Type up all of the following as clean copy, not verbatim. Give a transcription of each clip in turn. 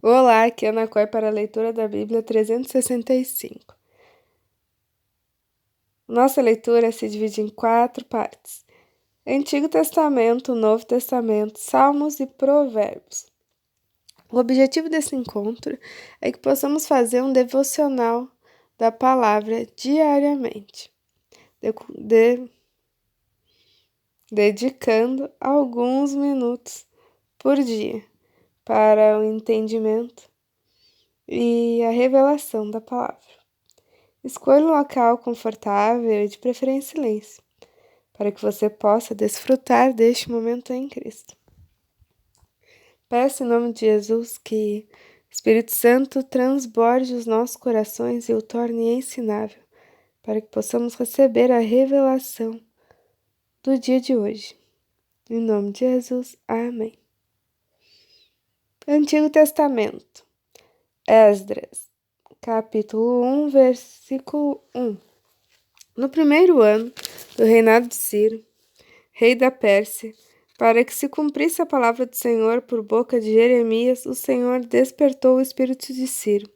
Olá, aqui é Ana Coy para a leitura da Bíblia 365. Nossa leitura se divide em 4 partes: Antigo Testamento, Novo Testamento, Salmos e Provérbios. O objetivo desse encontro é que possamos fazer um devocional da palavra diariamente, dedicando alguns minutos por dia para o entendimento e a revelação da palavra. Escolha um local confortável e de preferência silêncio, para que você possa desfrutar deste momento em Cristo. Peço em nome de Jesus que o Espírito Santo transborde os nossos corações e o torne ensinável, para que possamos receber a revelação do dia de hoje. Em nome de Jesus, amém. Antigo Testamento, Esdras, capítulo 1, versículo 1. No primeiro ano do reinado de Ciro, rei da Pérsia, para que se cumprisse a palavra do Senhor por boca de Jeremias, o Senhor despertou o espírito de Ciro,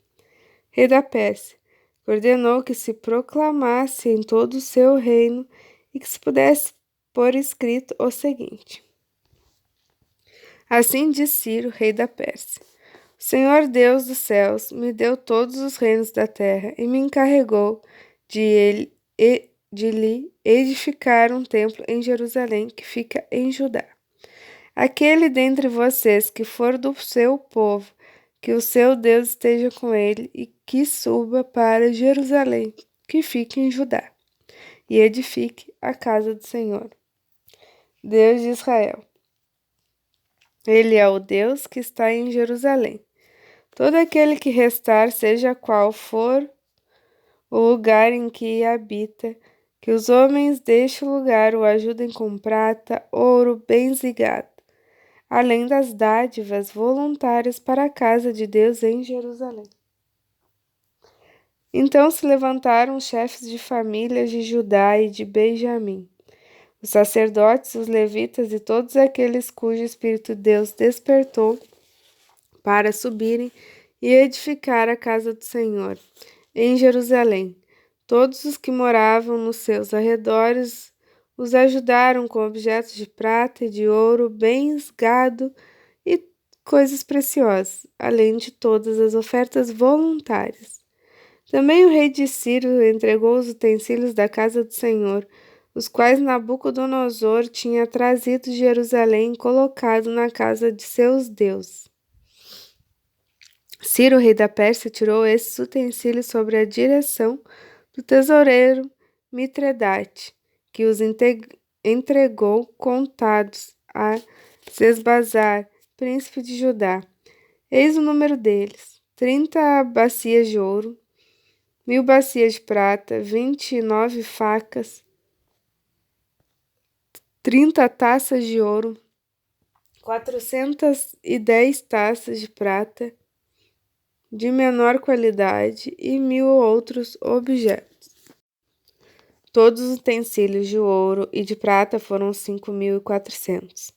rei da Pérsia, que ordenou que se proclamasse em todo o seu reino e que se pudesse pôr escrito o seguinte: Assim diz Ciro, rei da Pérsia: O Senhor Deus dos céus me deu todos os reinos da terra e me encarregou de lhe edificar um templo em Jerusalém, que fica em Judá. Aquele dentre vocês que for do seu povo, que o seu Deus esteja com ele e que suba para Jerusalém, que fica em Judá, e edifique a casa do Senhor, Deus de Israel. Ele é o Deus que está em Jerusalém. Todo aquele que restar, seja qual for o lugar em que habita, que os homens deste lugar o ajudem com prata, ouro, bens e gado, além das dádivas voluntárias para a casa de Deus em Jerusalém. Então se levantaram os chefes de famílias de Judá e de Benjamim, os sacerdotes, os levitas e todos aqueles cujo Espírito Deus despertou para subirem e edificar a casa do Senhor em Jerusalém. Todos os que moravam nos seus arredores os ajudaram com objetos de prata e de ouro, bens, gado e coisas preciosas, além de todas as ofertas voluntárias. Também o rei de Ciro entregou os utensílios da casa do Senhor, os quais Nabucodonosor tinha trazido de Jerusalém e colocado na casa de seus deuses. Ciro, rei da Pérsia, tirou esses utensílios sobre a direção do tesoureiro Mitredate, que os entregou contados a Sesbazar, príncipe de Judá. Eis o número deles: 30 bacias de ouro, 1000 bacias de prata, 29 facas, 30 taças de ouro, 410 taças de prata de menor qualidade e 1000 outros objetos. Todos os utensílios de ouro e de prata foram 5.400.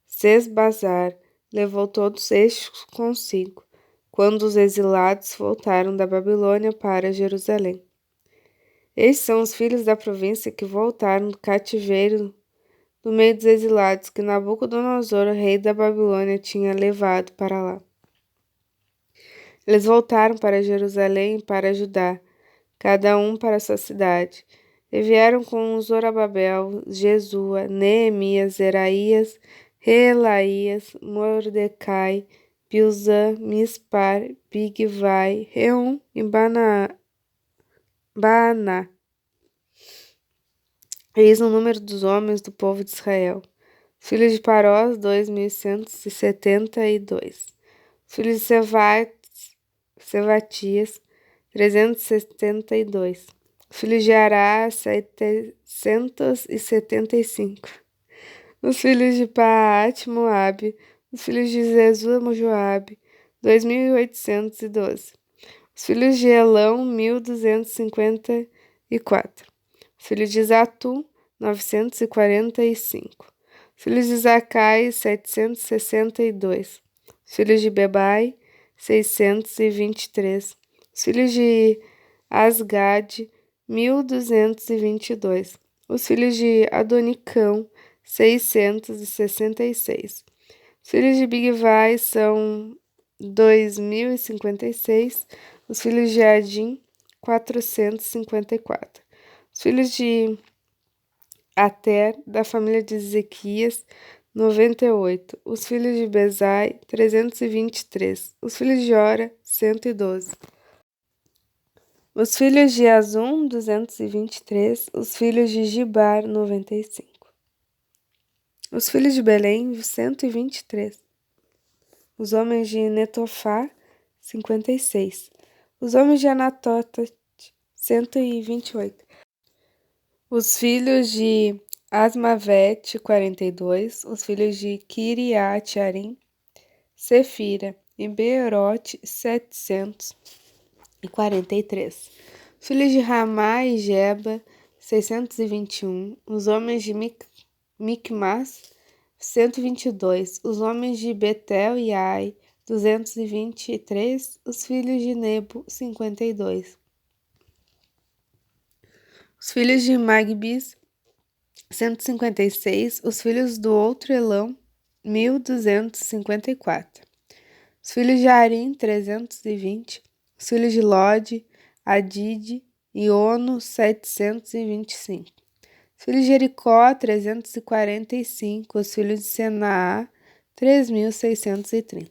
Sesbazar levou todos estes consigo, quando os exilados voltaram da Babilônia para Jerusalém. Estes são os filhos da província que voltaram do cativeiro do meio dos exilados que Nabucodonosor, rei da Babilônia, tinha levado para lá. Eles voltaram para Jerusalém e para Judá, cada um para sua cidade, e vieram com Zorobabel, Jesua, Neemias, Zeraías, Reelaías, Mordecai, Bilzã, Mispar, Bigvai, Reum e Baaná. Eis o número dos homens do povo de Israel. Filhos de Parós, 2.172. Filhos de Sevatias, 372. Filhos de Ará, 775. Os filhos de Paate, Moabe. Os filhos de Zezua, Joabe, 2.812. Os filhos de Elão, 1.254. Filhos de Zatu, 945. Filhos de Zacai, 762. Filhos de Bebai, 623. Os filhos de Asgade, 1222. Os filhos de Adonicão, 666. Os filhos de Bigvai são 2056. Os filhos de Adim, 454. Os filhos de Ater, da família de Ezequias, 98. Os filhos de Bezai, 323. Os filhos de Ora, 112. Os filhos de Azum, 223. Os filhos de Gibar, 95. Os filhos de Belém, 123. Os homens de Netofá, 56. Os homens de Anatota, 128. Os filhos de Asmavete, 42. Os filhos de Kiriat Arim, Sefira e Beerote, 743. Os filhos de Ramá e Geba, 621. Os homens de Micmas, 122. Os homens de Betel e Ai, 223. Os filhos de Nebo, 52. Os filhos de Magbis, 156. Os filhos do outro Elão, 1254. Os filhos de Arim, 320. Os filhos de Lode, Adide e Ono, 725. Os filhos de Jericó, 345. Os filhos de Senaá, 3.630.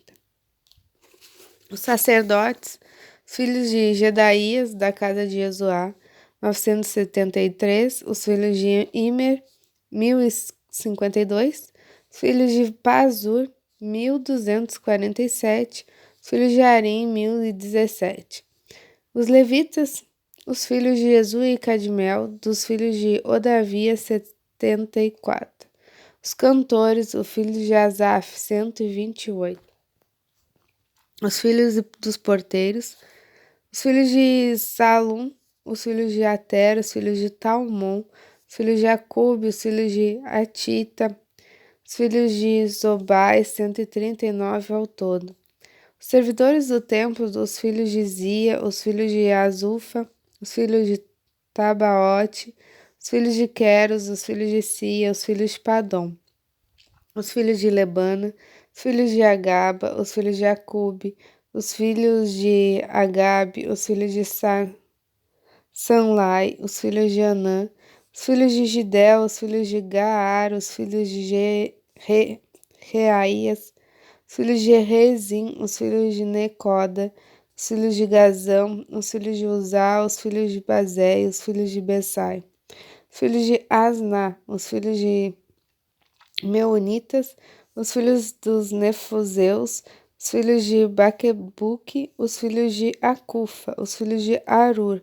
Os sacerdotes, os filhos de Gedaías, da casa de Jesuá, 973. Os filhos de Imer, 1052. Os filhos de Pazur, 1247. Os filhos de Arim, 1017. Os levitas, os filhos de Jesu e Cadmiel, dos filhos de Odavia, 74. Os cantores, os filhos de Asaf, 128. Os filhos dos porteiros, os filhos de Salum, os filhos de Ater, os filhos de Talmon, os filhos de Acube, os filhos de Atita, os filhos de Zobai, 139 ao todo. Os servidores do templo, os filhos de Zia, os filhos de Azufa, os filhos de Tabaote, os filhos de Queros, os filhos de Sia, os filhos de Padom, os filhos de Lebana, os filhos de Agaba, os filhos de Acube, os filhos de Agabe, os filhos de Sanlai, os filhos de Anã, os filhos de Gidel, os filhos de Gaar, os filhos de Reaías, os filhos de Rezim, os filhos de Necoda, os filhos de Gazão, os filhos de Uzá, os filhos de Bazé, os filhos de Bessai, os filhos de Asná, os filhos de Meunitas, os filhos dos Nefuseus, os filhos de Baquebuque, os filhos de Acufa, os filhos de Arur,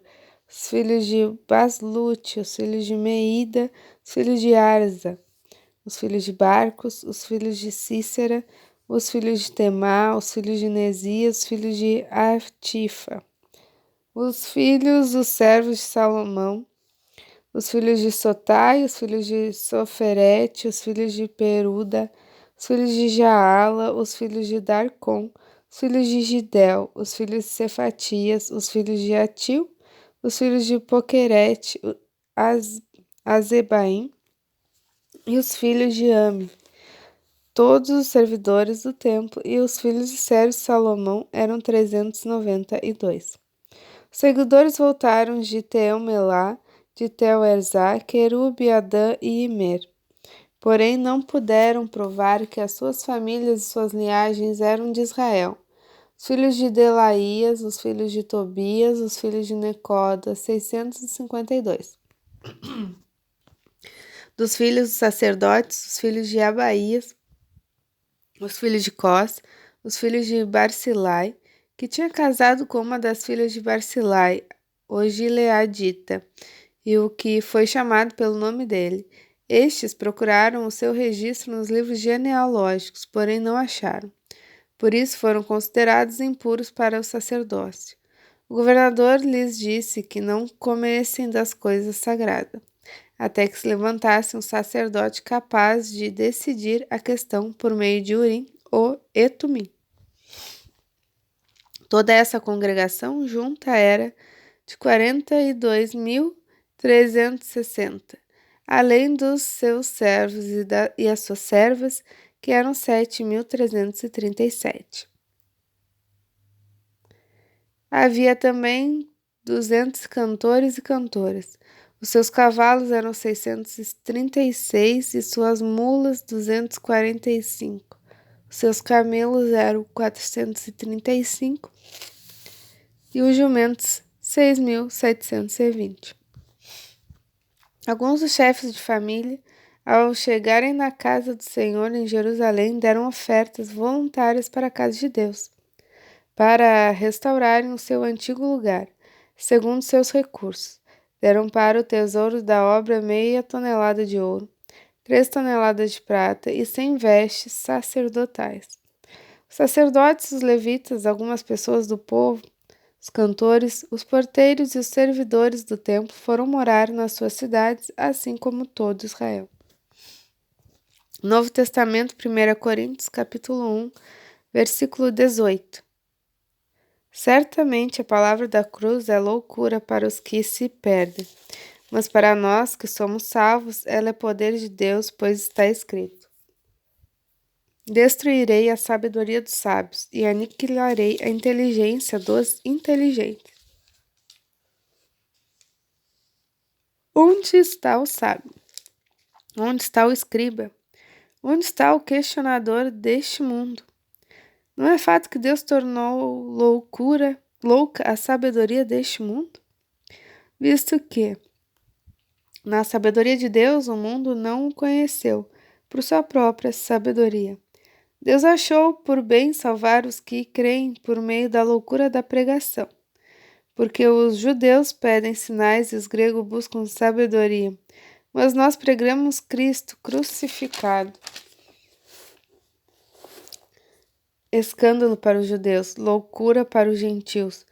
os filhos de Baslute, os filhos de Meida, os filhos de Arza, os filhos de Barcos, os filhos de Cícera, os filhos de Temá, os filhos de Nesias, os filhos de Artifa, os filhos dos servos de Salomão, os filhos de Sotai, os filhos de Soferete, os filhos de Peruda, os filhos de Jaala, os filhos de Darcon, os filhos de Gidel, os filhos de Cefatias, os filhos de Atil, os filhos de Poquerete, Azebaim e os filhos de Ami. Todos os servidores do templo e os filhos de servos de Salomão eram 392. Os seguidores voltaram de Teumelá, de Tel-Erzá, Querube, Adã e Imer. Porém, não puderam provar que as suas famílias e suas linhagens eram de Israel. Os filhos de Delaías, os filhos de Tobias, os filhos de Necoda, 652. Dos filhos dos sacerdotes, os filhos de Abaías, os filhos de Cós, os filhos de Barzilai, que tinha casado com uma das filhas de Barzilai, hoje Leadita, e o que foi chamado pelo nome dele. Estes procuraram o seu registro nos livros genealógicos, porém não acharam. Por isso foram considerados impuros para o sacerdócio. O governador lhes disse que não comessem das coisas sagradas, até que se levantasse um sacerdote capaz de decidir a questão por meio de Urim ou Etumim. Toda essa congregação junta era de 42.360, além dos seus servos e as suas servas, que eram 7.337. Havia também 200 cantores e cantoras. Os seus cavalos eram 636 e suas mulas 245. Os seus camelos eram 435 e os jumentos 6.720. Alguns dos chefes de família, ao chegarem na casa do Senhor em Jerusalém, deram ofertas voluntárias para a casa de Deus, para restaurarem o seu antigo lugar, segundo seus recursos. Deram para o tesouro da obra 0,5 tonelada de ouro, 3 toneladas de prata e 100 vestes sacerdotais. Os sacerdotes, os levitas, algumas pessoas do povo, os cantores, os porteiros e os servidores do templo foram morar nas suas cidades, assim como todo Israel. Novo Testamento, 1 Coríntios, capítulo 1, versículo 18. Certamente a palavra da cruz é loucura para os que se perdem, mas para nós que somos salvos, ela é poder de Deus, pois está escrito: destruirei a sabedoria dos sábios e aniquilarei a inteligência dos inteligentes. Onde está o sábio? Onde está o escriba? Onde está o questionador deste mundo? Não é fato que Deus tornou louca a sabedoria deste mundo? Visto que, na sabedoria de Deus, o mundo não o conheceu por sua própria sabedoria. Deus achou por bem salvar os que creem por meio da loucura da pregação, porque os judeus pedem sinais e os gregos buscam sabedoria, mas nós pregamos Cristo crucificado. Escândalo para os judeus, loucura para os gentios.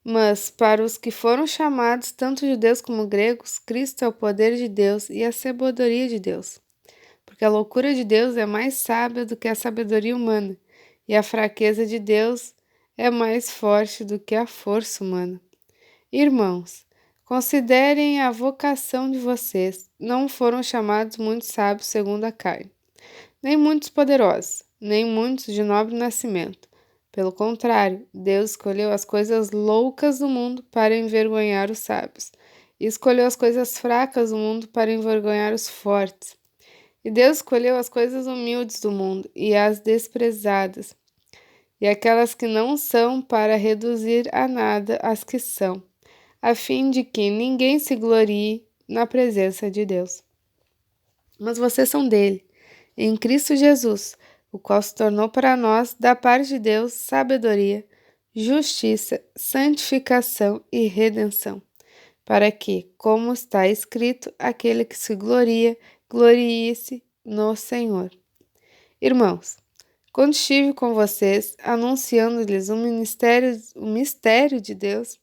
Mas para os que foram chamados, tanto judeus como gregos, Cristo é o poder de Deus e a sabedoria de Deus. Porque a loucura de Deus é mais sábia do que a sabedoria humana, e a fraqueza de Deus é mais forte do que a força humana. Irmãos, considerem a vocação de vocês. Não foram chamados muitos sábios segundo a carne, nem muitos poderosos, nem muitos de nobre nascimento. Pelo contrário, Deus escolheu as coisas loucas do mundo para envergonhar os sábios, e escolheu as coisas fracas do mundo para envergonhar os fortes. E Deus escolheu as coisas humildes do mundo e as desprezadas, e aquelas que não são, para reduzir a nada as que são, a fim de que ninguém se glorie na presença de Deus. Mas vocês são dele, em Cristo Jesus, o qual se tornou para nós, da parte de Deus, sabedoria, justiça, santificação e redenção, para que, como está escrito, aquele que se gloria, glorie-se no Senhor. Irmãos, quando estive com vocês, anunciando-lhes o mistério de Deus,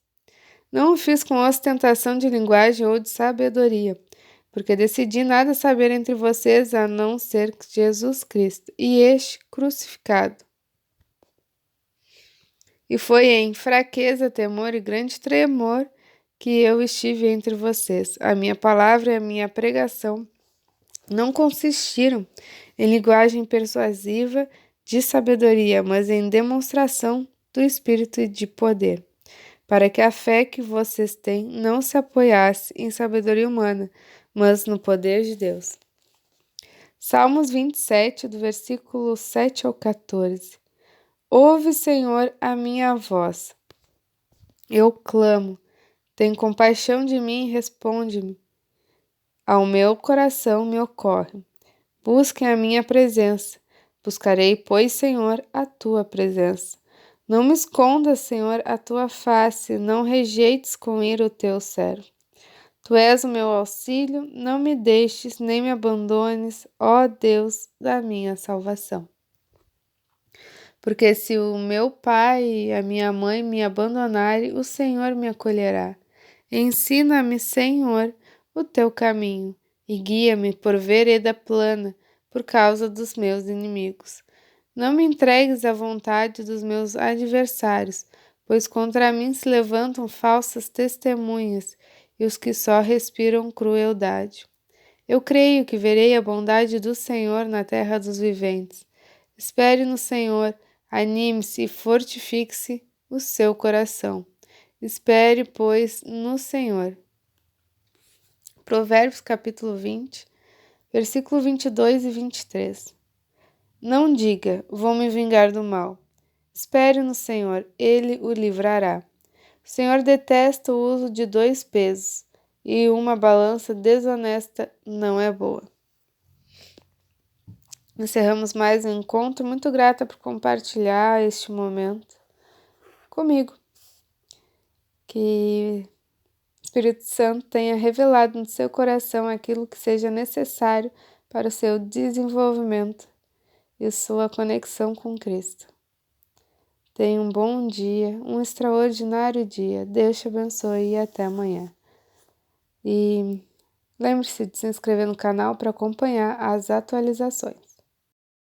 não o fiz com ostentação de linguagem ou de sabedoria, porque decidi nada saber entre vocês a não ser Jesus Cristo e este crucificado. E foi em fraqueza, temor e grande tremor que eu estive entre vocês. A minha palavra e a minha pregação não consistiram em linguagem persuasiva de sabedoria, mas em demonstração do Espírito e de poder, para que a fé que vocês têm não se apoiasse em sabedoria humana, mas no poder de Deus. Salmos 27, do versículo 7 ao 14. Ouve, Senhor, a minha voz. Eu clamo. Tem compaixão de mim e responde-me. Ao meu coração me ocorre. Busquem a minha presença. Buscarei, pois, Senhor, a tua presença. Não me escondas, Senhor, a tua face, não rejeites com ira o teu servo. Tu és o meu auxílio, não me deixes nem me abandones, ó Deus da minha salvação. Porque se o meu pai e a minha mãe me abandonarem, o Senhor me acolherá. Ensina-me, Senhor, o teu caminho, e guia-me por vereda plana, por causa dos meus inimigos. Não me entregues à vontade dos meus adversários, pois contra mim se levantam falsas testemunhas e os que só respiram crueldade. Eu creio que verei a bondade do Senhor na terra dos viventes. Espere no Senhor, anime-se e fortifique-se o seu coração. Espere, pois, no Senhor. Provérbios capítulo 20, versículo 22 e 23. Não diga, vou me vingar do mal. Espere no Senhor, Ele o livrará. O Senhor detesta o uso de dois pesos, e uma balança desonesta não é boa. Encerramos mais um encontro. Muito grata por compartilhar este momento comigo. Que o Espírito Santo tenha revelado no seu coração aquilo que seja necessário para o seu desenvolvimento e sua conexão com Cristo. Tenha um bom dia, um extraordinário dia. Deus te abençoe e até amanhã. E lembre-se de se inscrever no canal para acompanhar as atualizações.